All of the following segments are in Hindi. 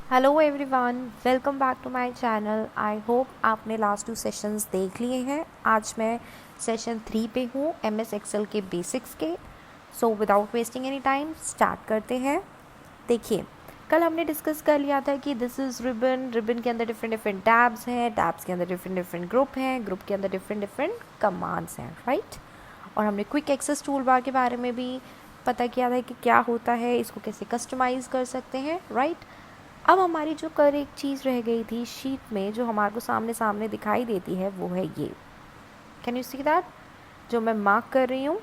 Hello everyone, welcome back to my channel. I hope आपने लास्ट 2 सेशंस देख लिए हैं। आज मैं सेशन 3 पे हूँ, एमएस एक्सेल के बेसिक्स के। So without wasting any time start करते हैं। देखिए, कल हमने डिस्कस कर लिया था कि दिस इज़ रिबन। रिबन के अंदर डिफरेंट डिफरेंट टैब्स हैं, टैब्स के अंदर डिफरेंट डिफरेंट ग्रुप हैं, ग्रुप के अंदर डिफरेंट डिफरेंट कमांड्स हैं, राइट। और हमने क्विक एक्सेस टूल बार के बारे में भी पता किया था कि क्या होता है, इसको कैसे कस्टमाइज़ कर सकते हैं, राइट। अब हमारी जो कर एक चीज़ रह गई थी शीट में, जो हमारे को सामने सामने दिखाई देती है, वो है ये। Can you see that? जो मैं मार्क कर रही हूँ,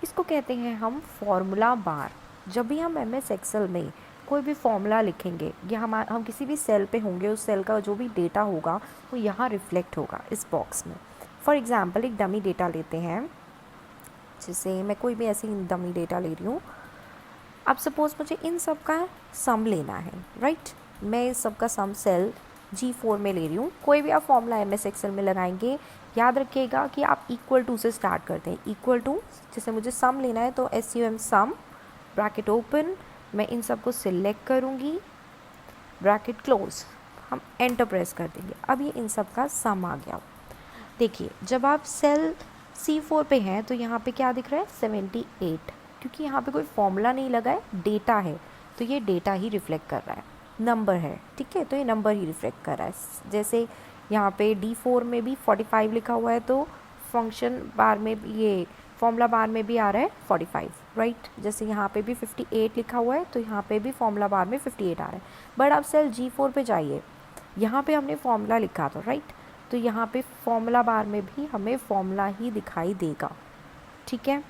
इसको कहते हैं हम फॉर्मूला बार। जब भी हम एमएस एक्सेल में कोई भी फॉर्मूला लिखेंगे या हम किसी भी सेल पे होंगे, उस सेल का जो भी डेटा होगा वो यहाँ रिफ्लेक्ट होगा इस बॉक्स में। फॉर एग्ज़ाम्पल एक डमी डेटा लेते हैं, जैसे मैं कोई भी ऐसी डमी डेटा ले रही हूँ। अब सपोज़ मुझे इन सब का सम लेना है, राइट। मैं इस सब का सम सेल G4 में ले रही हूँ। कोई भी आप फॉर्मूला एमएस एक्सेल में लगाएंगे, याद रखिएगा कि आप इक्वल टू से स्टार्ट करते हैं। इक्वल टू, जैसे मुझे सम लेना है तो SUM सम, ब्रैकेट ओपन, मैं इन सब को सिलेक्ट करूँगी, ब्रैकेट क्लोज, हम एंटर प्रेस कर देंगे। अब ये इन सब का सम आ गया। देखिए, जब आप सेल C4 पे हैं तो यहाँ पे क्या दिख रहा है? 78, क्योंकि यहाँ पे कोई फॉर्मूला नहीं लगा है, डेटा है, तो ये डेटा ही रिफ्लेक्ट कर रहा है, नंबर है, ठीक है, तो ये नंबर ही रिफ्लेक्ट कर रहा है। जैसे यहाँ पे D4 में भी 45 लिखा हुआ है, तो फंक्शन बार में ये फॉर्मूला बार में भी आ रहा है 45, राइट। जैसे यहाँ पे भी 58 लिखा हुआ है, तो यहाँ पे भी फॉर्मूला बार में 58 आ रहा है। बट आप सेल G4 पे जाइए, यहाँ पे हमने फॉर्मूला लिखा था, राइट, तो यहाँ पे फॉर्मूला बार में भी हमें फॉर्मूला ही दिखाई देगा, ठीक है।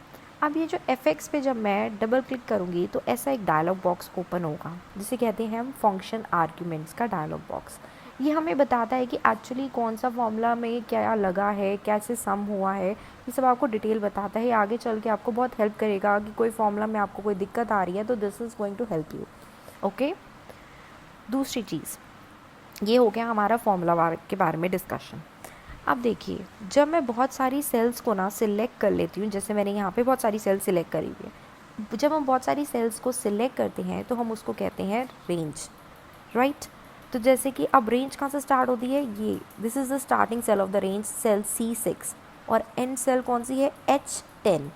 अब ये जो FX पे जब मैं डबल क्लिक करूँगी तो ऐसा एक डायलॉग बॉक्स ओपन होगा, जिसे कहते हैं हम फंक्शन आर्ग्यूमेंट्स का डायलॉग बॉक्स। ये हमें बताता है कि एक्चुअली कौन सा फॉर्मूला में क्या लगा है, कैसे सम हुआ है, ये सब आपको डिटेल बताता है। आगे चल के आपको बहुत हेल्प करेगा कि कोई फॉर्मूला में आपको कोई दिक्कत आ रही है तो this is going to help you, okay. दूसरी चीज़, ये हो गया हमारा फॉर्मूला बार के बारे में डिस्कशन। अब देखिए, जब मैं बहुत सारी सेल्स को ना सिलेक्ट कर लेती हूँ, जैसे मैंने यहाँ पे बहुत सारी सेल्स सिलेक्ट करी हुई है, जब हम बहुत सारी सेल्स को सिलेक्ट करते हैं तो हम उसको कहते हैं रेंज, राइट। तो जैसे कि अब रेंज कहाँ से स्टार्ट होती है? ये this is the starting cell of the range, cell C6, और एंड सेल कौन सी है? H10,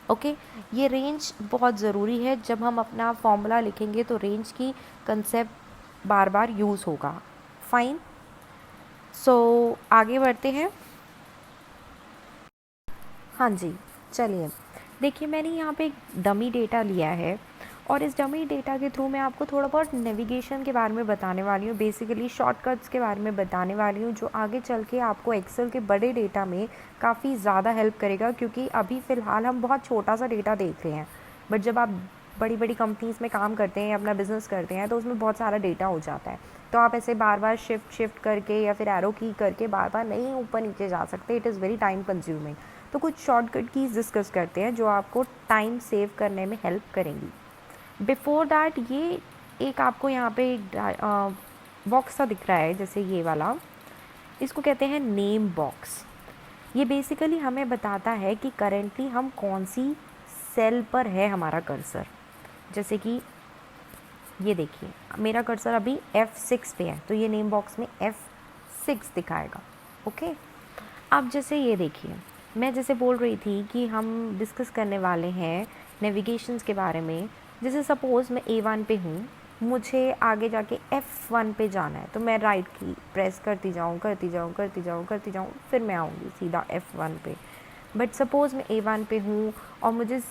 okay. ये रेंज बहुत ज़रूरी है, जब हम अपना फॉर्मूला लिखेंगे तो रेंज की कंसेप्ट बार बार यूज़ होगा, फाइन। सो आगे बढ़ते हैं। हाँ जी, चलिए, देखिए मैंने यहाँ पे एक डमी डेटा लिया है, और इस डमी डेटा के थ्रू मैं आपको थोड़ा बहुत नेविगेशन के बारे में बताने वाली हूँ, बेसिकली शॉर्टकट्स के बारे में बताने वाली हूँ, जो आगे चल के आपको एक्सेल के बड़े डेटा में काफ़ी ज़्यादा हेल्प करेगा। क्योंकि अभी फ़िलहाल हम बहुत छोटा सा डेटा देख रहे हैं, बट जब आप बड़ी बड़ी कंपनीज़ में काम करते हैं, अपना बिजनेस करते हैं, तो उसमें बहुत सारा डेटा हो जाता है। तो आप ऐसे बार बार शिफ्ट करके या फिर एरो की करके बार बार नहीं ऊपर नीचे जा सकते, it is very time consuming. तो कुछ शॉर्टकट कीज़ डिस्कस करते हैं जो आपको टाइम सेव करने में हेल्प करेंगी। बिफोर दैट, ये एक आपको यहाँ पे एक बॉक्स सा दिख रहा है, जैसे ये वाला, इसको कहते हैं नेम बॉक्स। ये बेसिकली हमें बताता है कि करेंटली हम कौन सी सेल पर है हमारा कर्सर। जैसे कि ये देखिए, मेरा कर्सर अभी F6 पे है, तो ये नेम बॉक्स में F6 दिखाएगा, ओके। अब जैसे ये देखिए, मैं जैसे बोल रही थी कि हम डिस्कस करने वाले हैं नेविगेशंस के बारे में। जैसे सपोज़ मैं A1 पे हूँ, मुझे आगे जाके F1 पे जाना है, तो मैं राइट की प्रेस करती जाऊँ, फिर मैं आऊँगी सीधा F1 पे। बट सपोज़ मैं A1 पे हूँ और मुझे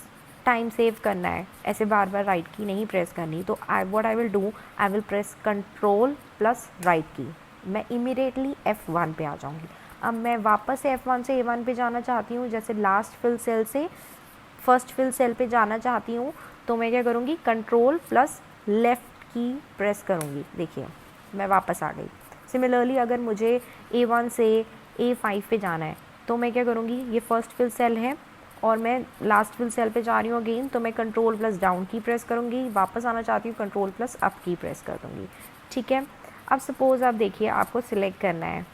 टाइम सेव करना है, ऐसे बार बार राइट की नहीं प्रेस करनी, तो I will do, I will press control plus right की, मैं इमीडिएटली F1 पे आ जाऊँगी। अब मैं वापस से F1 से A1 पे जाना चाहती हूँ, जैसे लास्ट फिल सेल से फर्स्ट फिल सेल पे जाना चाहती हूँ, तो मैं क्या करूँगी? कंट्रोल प्लस लेफ़्ट की प्रेस करूँगी। देखिए, मैं वापस आ गई। सिमिलरली अगर मुझे A1 से A5 पे जाना है, तो मैं क्या करूँगी? ये फर्स्ट फिल सेल है और मैं लास्ट फिल सेल पे जा रही हूँ अगेन, तो मैं कंट्रोल प्लस डाउन की प्रेस करूँगी। वापस आना चाहती हूँ, कंट्रोल प्लस अप की प्रेस कर दूँगी, ठीक है। अब सपोज़ आप देखिए, आपको सिलेक्ट करना है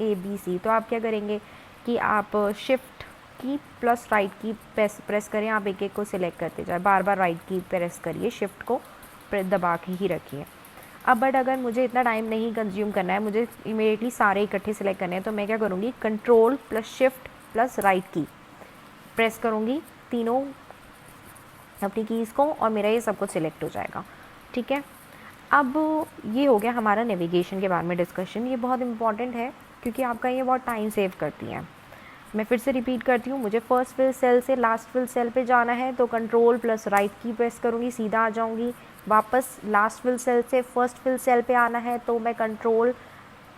ABC, तो आप क्या करेंगे कि आप शिफ्ट की प्लस राइट की प्रेस करें, आप एक एक को सिलेक्ट करते जाए, बार बार राइट की प्रेस करिए, शिफ्ट को दबा के ही रखिए। अब बट अगर मुझे इतना टाइम नहीं कंज्यूम करना है, मुझे इमीडिएटली सारे इकट्ठे सिलेक्ट करने हैं, तो मैं क्या करूँगी, control plus shift plus right की प्रेस करूँगी तीनों अपनी कीज़ को, और मेरा ये सब कुछ सिलेक्ट हो जाएगा। ठीक है, अब ये हो गया हमारा नेविगेशन के बारे में डिस्कशन। ये बहुत इंपॉर्टेंट है क्योंकि आपका ये बहुत टाइम सेव करती है। मैं फिर से रिपीट करती हूँ, मुझे फर्स्ट फिल सेल से लास्ट फिल सेल पे जाना है तो कंट्रोल प्लस राइट की प्रेस करूँगी, सीधा आ जाऊँगी। वापस लास्ट फिल सेल से फर्स्ट फिल सेल पे आना है तो मैं कंट्रोल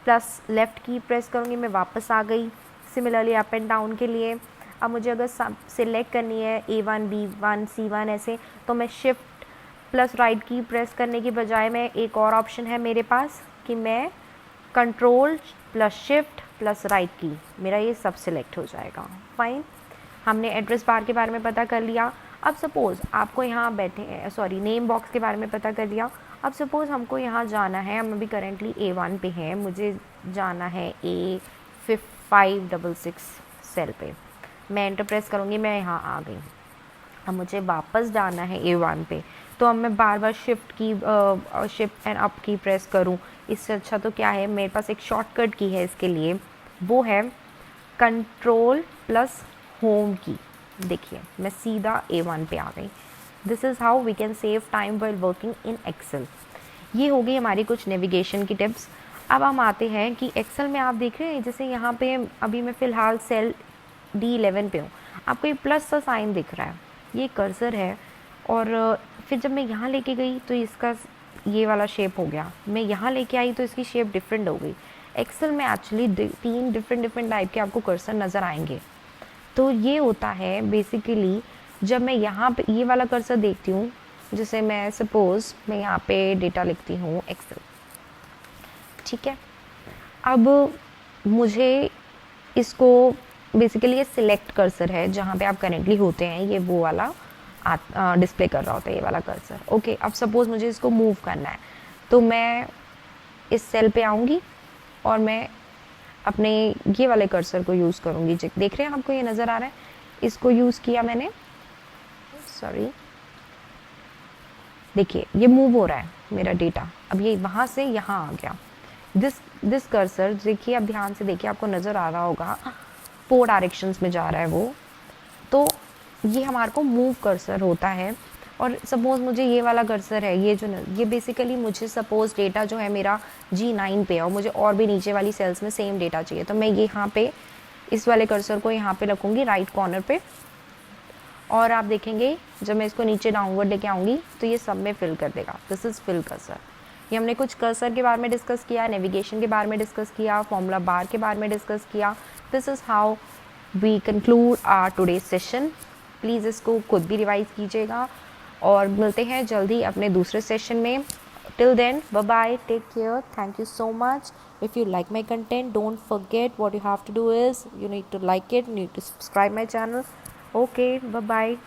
प्लस लेफ़्ट की प्रेस करूँगी, मैं वापस आ गई। सिमिलरली अप एंड डाउन के लिए अब मुझे अगर सिलेक्ट करनी है A1 B1 C1 ऐसे, तो मैं शिफ्ट प्लस राइट की प्रेस करने की बजाय मैं एक और ऑप्शन है मेरे पास कि मैं control plus shift plus right की, मेरा ये सब सिलेक्ट हो जाएगा। फाइन, हमने एड्रेस बार के बारे में पता कर लिया। अब सपोज़ आपको यहाँ बैठे हैं, सॉरी नेम बॉक्स के बारे में पता कर लिया। अब सपोज़ हमको यहाँ जाना है, हम अभी करेंटली A1 पे हैं, मुझे जाना है A566 सेल पे, मैं एंटर प्रेस करूँगी, मैं यहाँ आ गई। अब मुझे वापस जाना है A1 पे, तो अब मैं बार बार शिफ्ट एंड अप की प्रेस करूँ, इससे अच्छा तो क्या है, मेरे पास एक शॉर्टकट की है इसके लिए, वो है कंट्रोल प्लस होम की। देखिए मैं सीधा A1 पे आ गई। This is how we can save time while working in Excel. ये हो गई हमारी कुछ नेविगेशन की टिप्स। अब हम आते हैं कि एक्सेल में आप देख रहे हैं, जैसे यहाँ पे अभी मैं फ़िलहाल सेल D11 पे हूँ, आपको ये प्लस का साइन दिख रहा है, ये कर्सर है। और फिर जब मैं यहाँ लेके गई तो इसका ये वाला शेप हो गया, मैं यहाँ लेके आई तो इसकी शेप डिफरेंट हो गई। एक्सेल में एक्चुअली 3 डिफरेंट टाइप के आपको कर्सर नज़र आएंगे। तो ये होता है बेसिकली, जब मैं यहाँ पे ये वाला कर्सर देखती हूँ, जैसे मैं सपोज़ मैं यहाँ पे डेटा लिखती हूँ एक्सेल, ठीक है। अब मुझे इसको बेसिकली ये सिलेक्ट कर्सर है जहाँ पे आप करेंटली होते हैं, ये वो वाला डिस्प्ले कर रहा होता है ये वाला कर्सर। ओके, अब सपोज़ मुझे इसको मूव करना है, तो मैं इस सेल पे आऊँगी और मैं अपने ये वाले कर्सर को यूज़ करूँगी। देख रहे हैं, आपको ये नज़र आ रहा है, इसको यूज़ किया मैंने, सॉरी, देखिए ये मूव हो रहा है मेरा डेटा, अब ये वहाँ से यहाँ आ गया। दिस कर्सर देखिए, अब ध्यान से देखिए, आपको नज़र आ रहा होगा 4 डायरेक्शंस में जा रहा है वो, तो ये हमारे को मूव कर्सर होता है। और सपोज़ मुझे ये वाला कर्सर है, ये बेसिकली मुझे सपोज़ डेटा जो है मेरा G9 पे है और मुझे और भी नीचे वाली सेल्स में सेम डेटा चाहिए, तो मैं यहाँ पे इस वाले कर्सर को यहाँ पे रखूँगी राइट कॉर्नर पे, और आप देखेंगे जब मैं इसको नीचे डाउनवर्ड लेके आऊँगी तो ये सब में फिल कर देगा। This is fill cursor. ये हमने कुछ कर्सर के बारे में डिस्कस किया, नेविगेशन के बारे में डिस्कस किया, फॉर्मूला बार के बारे में डिस्कस किया। This is how we conclude our today session. Please इसको खुद भी रिवाइज कीजिएगा और मिलते हैं जल्दी अपने दूसरे सेशन में। Till then, bye bye, take care, thank you so much. If you like my content, don't forget, what you have to do is you need to like it, you need to subscribe my channel. Okay, bye bye.